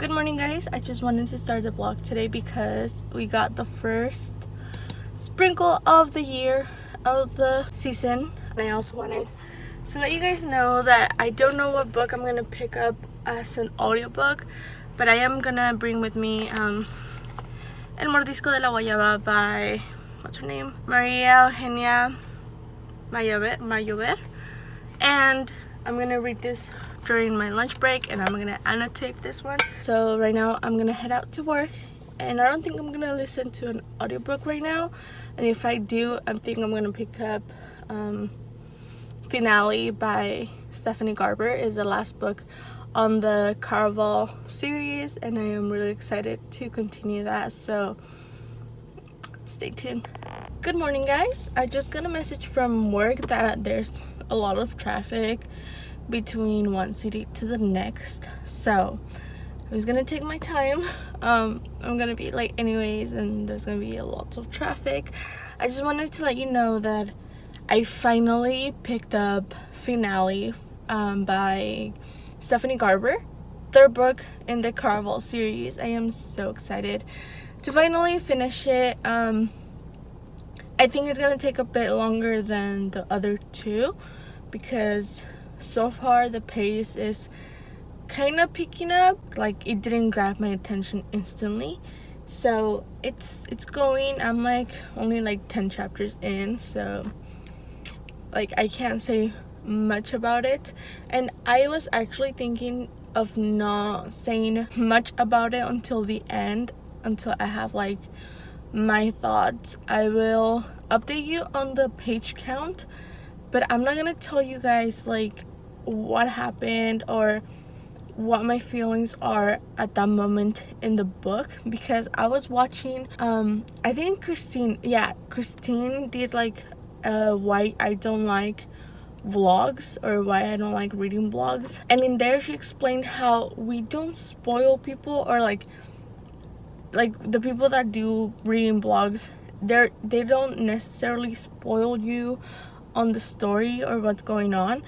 Good morning, guys. I just wanted to start the vlog today because we got the first sprinkle of the year of the season. And I also wanted to let you guys know that I don't know what book I'm gonna pick up as an audiobook, but I am gonna bring with me El Mordisco de la Guayaba by, what's her name? Maria Eugenia Mayover. And I'm gonna read this during my lunch break, and I'm gonna annotate this one. So right now I'm gonna head out to work, and I don't think I'm gonna listen to an audiobook right now, and if I do, I think I'm gonna pick up Finale by Stephanie Garber. Is the last book on the Caraval series, and I am really excited to continue that, so stay tuned. Good morning, guys. I just got a message from work that there's a lot of traffic between one city to the next, so I was gonna take my time. I'm gonna be late anyways, and there's gonna be lots of traffic. I just wanted to let you know that I finally picked up Finale by Stephanie Garber, third book in the Caraval series. I am so excited to finally finish it. I think it's gonna take a bit longer than the other two because so far the pace is kind of picking up. Like, it didn't grab my attention instantly, so it's going. I'm like only like 10 chapters in, so like I can't say much about it, and I was actually thinking of not saying much about it until the end, until I have like my thoughts. I will update you on the page count, but I'm not gonna tell you guys like what happened or what my feelings are at that moment in the book, because I was watching I think Christine did like why I don't like vlogs, or why I don't like reading blogs, and in there she explained how we don't spoil people, or like the people that do reading blogs, they don't necessarily spoil you on the story or what's going on,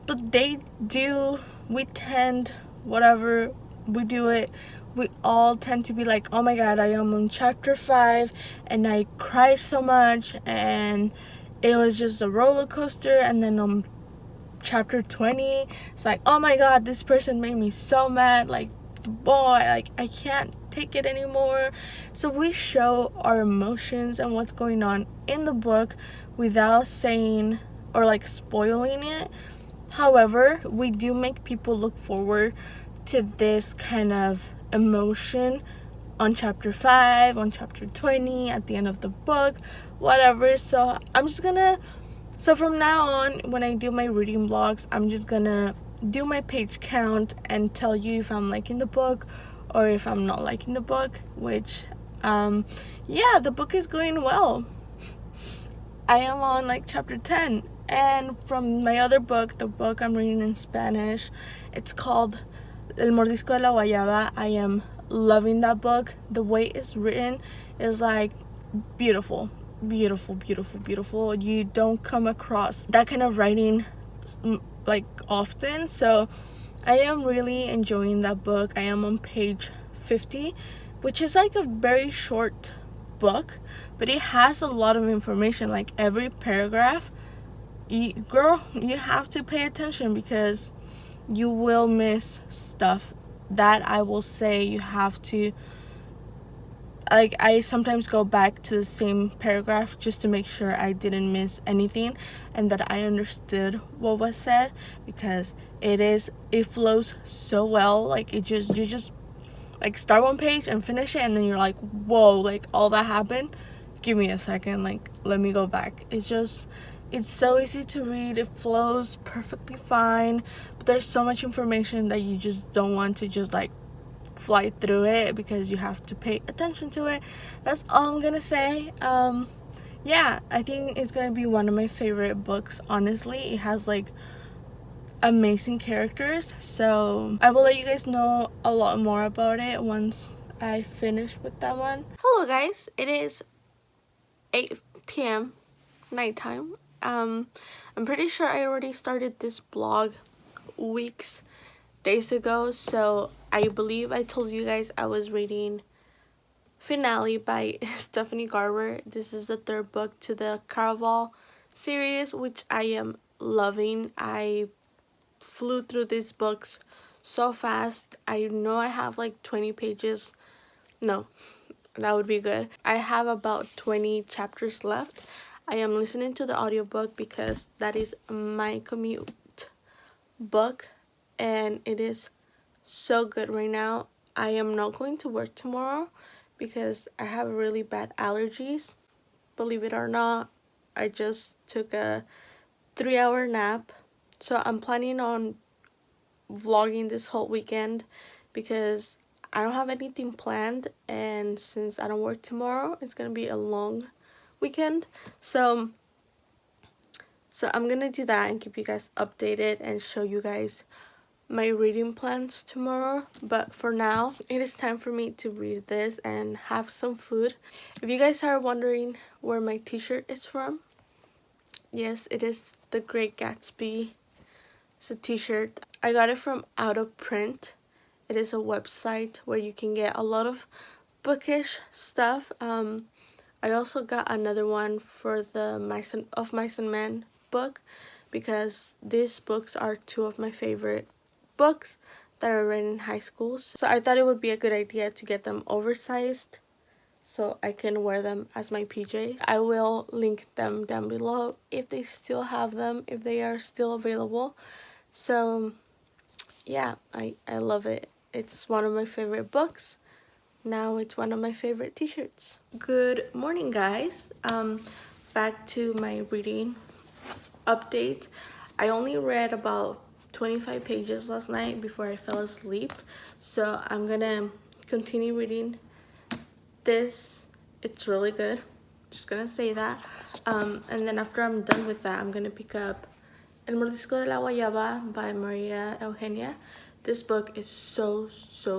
but they do. We tend, whatever we do it, we all tend to be like, oh my god, I am on chapter 5 and I cried so much and it was just a roller coaster, and then on chapter 20 it's like, oh my god, this person made me so mad, like, boy, like I can't take it anymore. So we show our emotions and what's going on in the book without saying or like spoiling it. However, we do make people look forward to this kind of emotion on chapter 5, on chapter 20, at the end of the book, whatever. So from now on, when I do my reading vlogs, I'm just gonna do my page count and tell you if I'm liking the book or if I'm not liking the book, which yeah, the book is going well. I am on like chapter 10, and from my other book, the book I'm reading in Spanish, it's called El Mordisco de la Guayaba. I am loving that book. The way it's written is like beautiful. You don't come across that kind of writing like often, so I am really enjoying that book. I am on page 50, which is like a very short book, but it has a lot of information. Like every paragraph, you have to pay attention because you will miss stuff. That I will say, you have to, like, I sometimes go back to the same paragraph just to make sure I didn't miss anything and that I understood what was said, because it flows so well. Like, you just like start one page and finish it, and then you're like, whoa, like all that happened, give me a second, like let me go back. It's so easy to read. It flows perfectly fine, but there's so much information that you just don't want to just like fly through it, because you have to pay attention to it. That's all I'm gonna say. Yeah, I think it's gonna be one of my favorite books, honestly. It has like amazing characters, so I will let you guys know a lot more about it once I finish with that one. Hello guys, it is 8 p.m. nighttime. I'm pretty sure I already started this vlog weeks days ago. So I believe I told you guys I was reading Finale by Stephanie Garber. This is the third book to the Caraval series, which I am loving. I flew through these books so fast. I know I have like 20 pages. No, that would be good. I have about 20 chapters left. I am listening to the audiobook because that is my commute book, and it is so good right now. I am not going to work tomorrow because I have really bad allergies. Believe it or not, I just took a 3-hour nap. So I'm planning on vlogging this whole weekend because I don't have anything planned, and since I don't work tomorrow, it's gonna be a long weekend. So I'm gonna do that and keep you guys updated and show you guys my reading plans tomorrow. But for now, it is time for me to read this and have some food. If you guys are wondering where my t-shirt is from, yes, it is The Great Gatsby. It's a t-shirt. I got it from Out of Print. It is a website where you can get a lot of bookish stuff. I also got another one for the Mice and Men book because these books are two of my favorite books that I read in high school. So I thought it would be a good idea to get them oversized so I can wear them as my PJs. I will link them down below if they still have them, if they are still available. So yeah, I love it. It's one of my favorite books. Now it's one of my favorite t-shirts. Good morning, guys. Back to my reading update. I only read about 25 pages last night before I fell asleep, so I'm gonna continue reading this. It's really good, just gonna say that. And then after I'm done with that, I'm gonna pick up El Mordisco de la Guayaba by Maria Eugenia. This book is so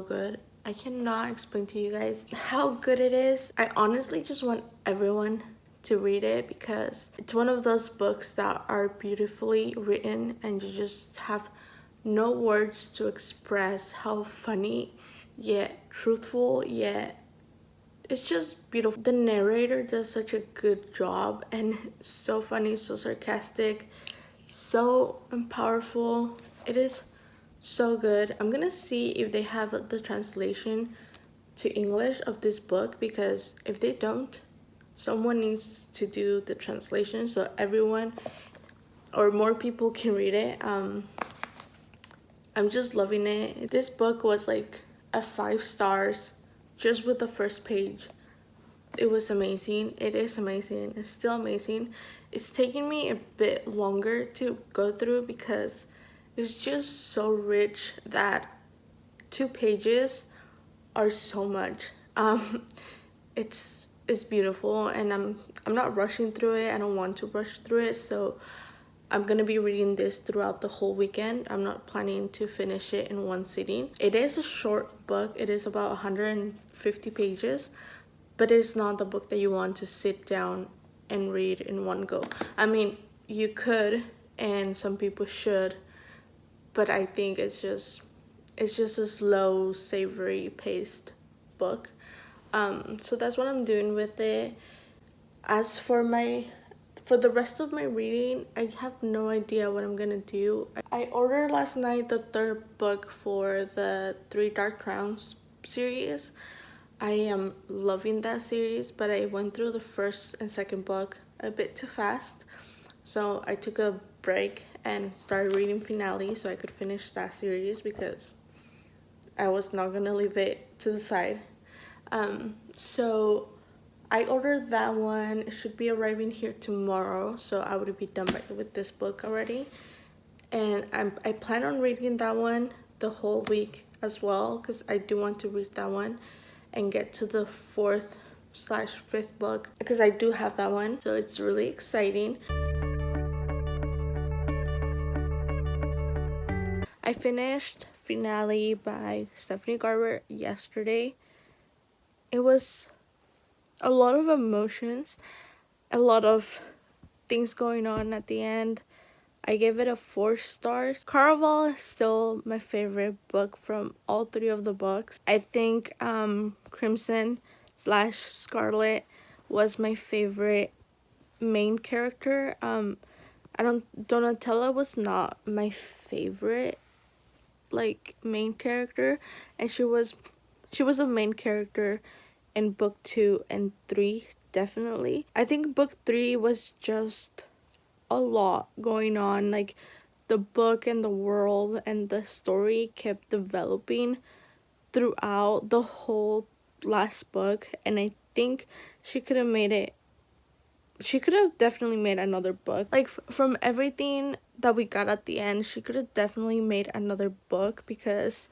good. I cannot explain to you guys how good it is. I honestly just want everyone to read it because it's one of those books that are beautifully written and you just have no words to express how funny yet truthful yet it's just beautiful. The narrator does such a good job, and so funny, so sarcastic, so powerful. It is so good. I'm gonna see if they have the translation to English of this book, because if they don't, someone needs to do the translation so everyone or more people can read it. I'm just loving it. This book was like a 5 stars just with the first page. It was amazing. It is amazing. It's still amazing. It's taking me a bit longer to go through because it's just so rich that 2 pages are so much. It's beautiful, and I'm not rushing through it. I don't want to rush through it, so I'm gonna be reading this throughout the whole weekend. I'm not planning to finish it in one sitting. It is a short book. It is about 150 pages, but it's not the book that you want to sit down and read in one go. I mean, you could, and some people should, but I think it's just a slow, savory paced book. So that's what I'm doing with it. As for the rest of my reading, I have no idea what I'm gonna do. I ordered last night the 3rd book for the 3 Dark Crowns series. I am loving that series, but I went through the 1st and 2nd book a bit too fast. So I took a break and started reading Finale so I could finish that series because I was not gonna leave it to the side. So I ordered that one. It should be arriving here tomorrow, so I would be done with this book already. And I plan on reading that one the whole week as well, because I do want to read that one and get to the 4th/5th book, because I do have that one, so it's really exciting. I finished Finale by Stephanie Garber yesterday. It was a lot of emotions, a lot of things going on at the end. I gave it a 4 stars. Caraval is still my favorite book from all 3 of the books. I think Crimson / Scarlet was my favorite main character. Donatella was not my favorite like main character, and she was a main character in book 2 and 3, definitely. I think book 3 was just a lot going on. Like, the book and the world and the story kept developing throughout the whole last book, and I think she could have definitely made another book. Like, from everything that we got at the end, she could have definitely made another book, because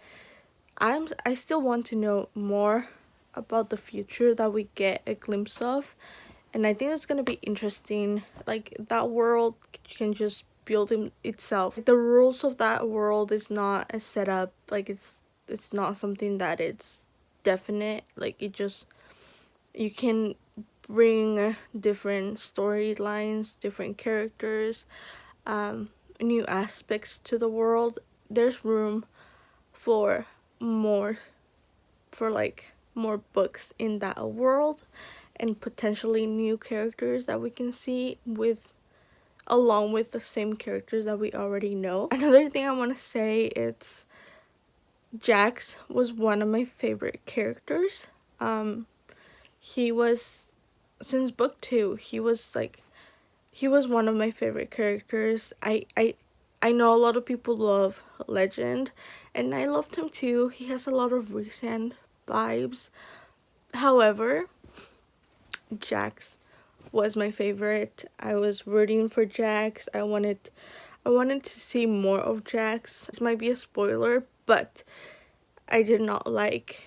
I still want to know more about the future that we get a glimpse of, and I think it's gonna be interesting. Like, that world can just build itself. The rules of that world is not a setup. Like, it's not something that it's definite. Like, you can bring different storylines, different characters, new aspects to the world. There's room for more books in that world, and potentially new characters that we can see along with the same characters that we already know. Another thing I want to say, it's Jax was one of my favorite characters. He was, since book 2, he was one of my favorite characters. I know a lot of people love Legend, and I loved him too. He has a lot of Rhysand vibes. However, Jax was my favorite. I was rooting for Jax. I wanted to see more of Jax. This might be a spoiler, but I did not like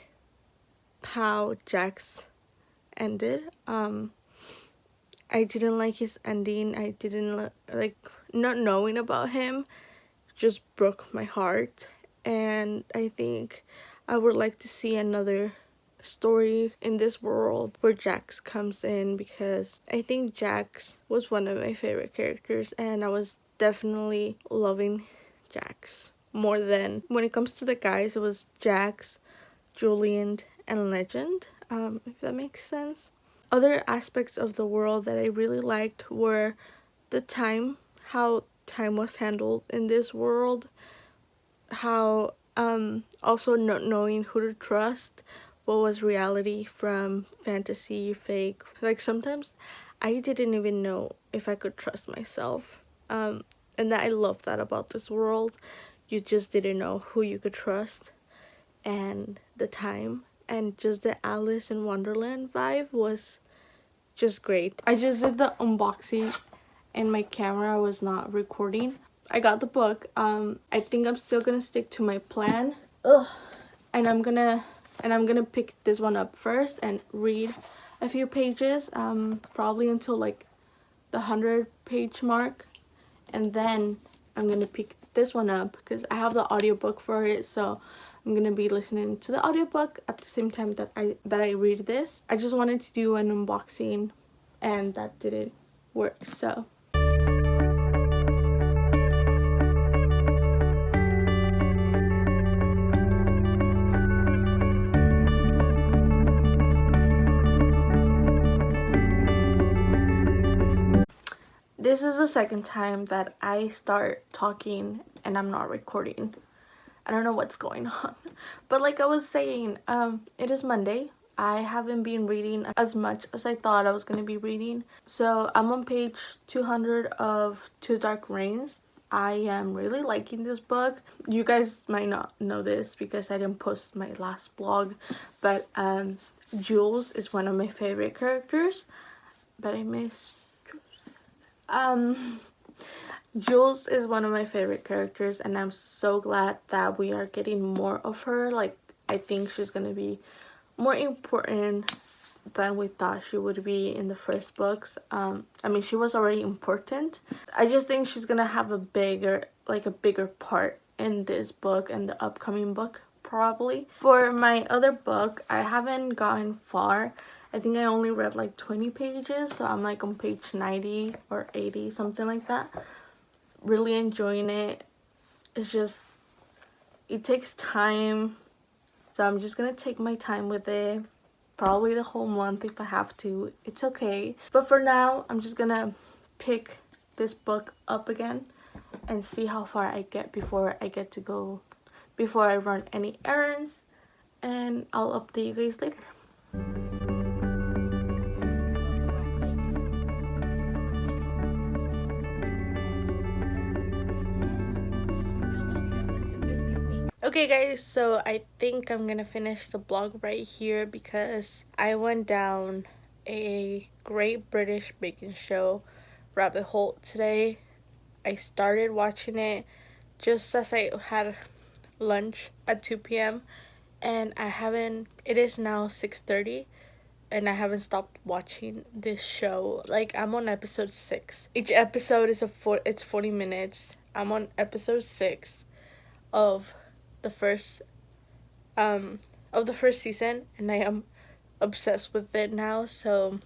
how Jax ended. I didn't like his ending. I didn't like not knowing about him just broke my heart, and I think I would like to see another story in this world where Jax comes in, because I think Jax was one of my favorite characters, and I was definitely loving Jax more than, when it comes to the guys, it was Jax, Julian, and Legend, if that makes sense. Other aspects of the world that I really liked were the time, how time was handled in this world, how also not knowing who to trust, what was reality from fantasy, fake. Like, sometimes I didn't even know if I could trust myself, and that I love that about this world. You just didn't know who you could trust, and the time, and just the Alice in Wonderland vibe was just great. I just did the unboxing and my camera was not recording. I got the book. I think I'm still gonna stick to my plan. And I'm gonna pick this one up first and read a few pages, probably until like the 100-page mark, and then I'm gonna pick this one up because I have the audiobook for it, so I'm gonna be listening to the audiobook at the same time that I read this. I just wanted to do an unboxing and that didn't work, so this is the second time that I start talking and I'm not recording. I don't know what's going on. But like I was saying, it is Monday. I haven't been reading as much as I thought I was going to be reading. So I'm on page 200 of Two Dark Reigns. I am really liking this book. You guys might not know this because I didn't post my last blog. But Jules is one of my favorite characters. But I miss Jules is one of my favorite characters, and I'm so glad that we are getting more of her. Like, I think she's gonna be more important than we thought she would be in the first books. I mean, she was already important. I just think she's gonna have a bigger part in this book and the upcoming book, probably. For my other book, I haven't gotten far. I think I only read like 20 pages, so I'm like on page 90 or 80, something like that. really enjoying it. It's just, it takes time, so I'm just gonna take my time with it, probably the whole month if I have to. It's okay, but for now I'm just gonna pick this book up again and see how far I get before I run any errands, and I'll update you guys later. Okay guys, so I think I'm gonna finish the vlog right here because I went down a Great British Baking Show rabbit hole today. I started watching it just as I had lunch at 2 p.m. and it is now 6:30 and I haven't stopped watching this show. Like, I'm on episode 6. Each episode is it's 40 minutes. I'm on episode 6 of the first season, and I am obsessed with it now. So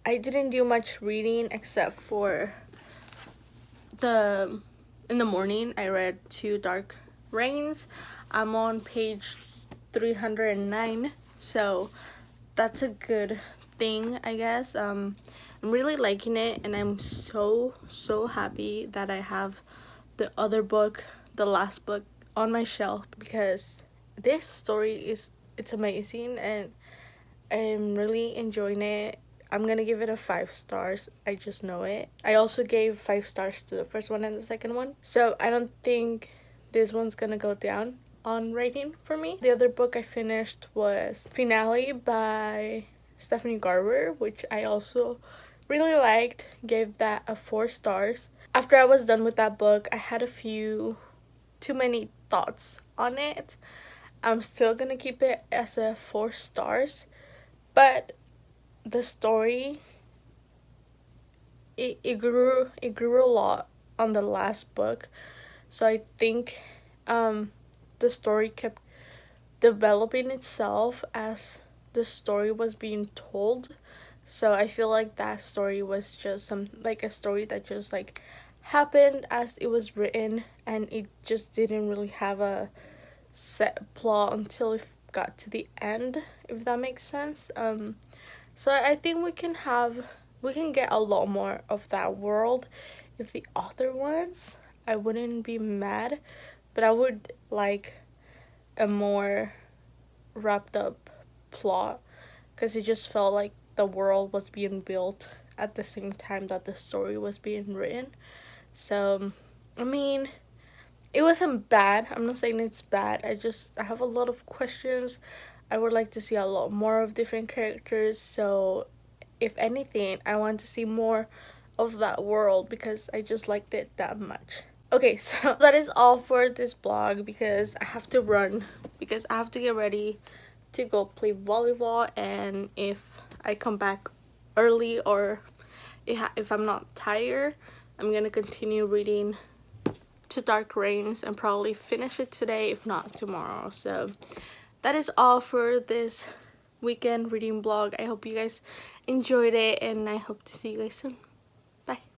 I didn't do much reading except for in the morning I read 2 Dark Reigns. I'm on page 309, so that's a good thing, I guess. I'm really liking it, and I'm so happy that I have the other book, the last book, on my shelf, because this story it's amazing and I'm really enjoying it. I'm gonna give it a 5 stars. I just know it. I also gave 5 stars to the first one and the second one, so I don't think this one's gonna go down on rating for me. The other book I finished was Finale by Stephanie Garber, which I also really liked. Gave that a 4 stars. After I was done with that book, I had too many thoughts on it. I'm still gonna keep it as a 4 stars, but the story, it grew a lot on the last book, so I think the story kept developing itself as the story was being told. So I feel like that story was just a story that just like happened as it was written, and it just didn't really have a set plot until it got to the end, if that makes sense. So I think we can get a lot more of that world if the author wants. I wouldn't be mad, but I would like a more wrapped up plot, because it just felt like the world was being built at the same time that the story was being written. So I mean, it wasn't bad. I'm not saying it's bad. I have a lot of questions. I would like to see a lot more of different characters. So if anything, I want to see more of that world because I just liked it that much. Okay, so that is all for this vlog because I have to run, because I have to get ready to go play volleyball, and if I come back early or if I'm not tired, I'm gonna continue reading 2 Dark Reigns and probably finish it today, if not tomorrow. So that is all for this weekend reading vlog. I hope you guys enjoyed it, and I hope to see you guys soon. Bye.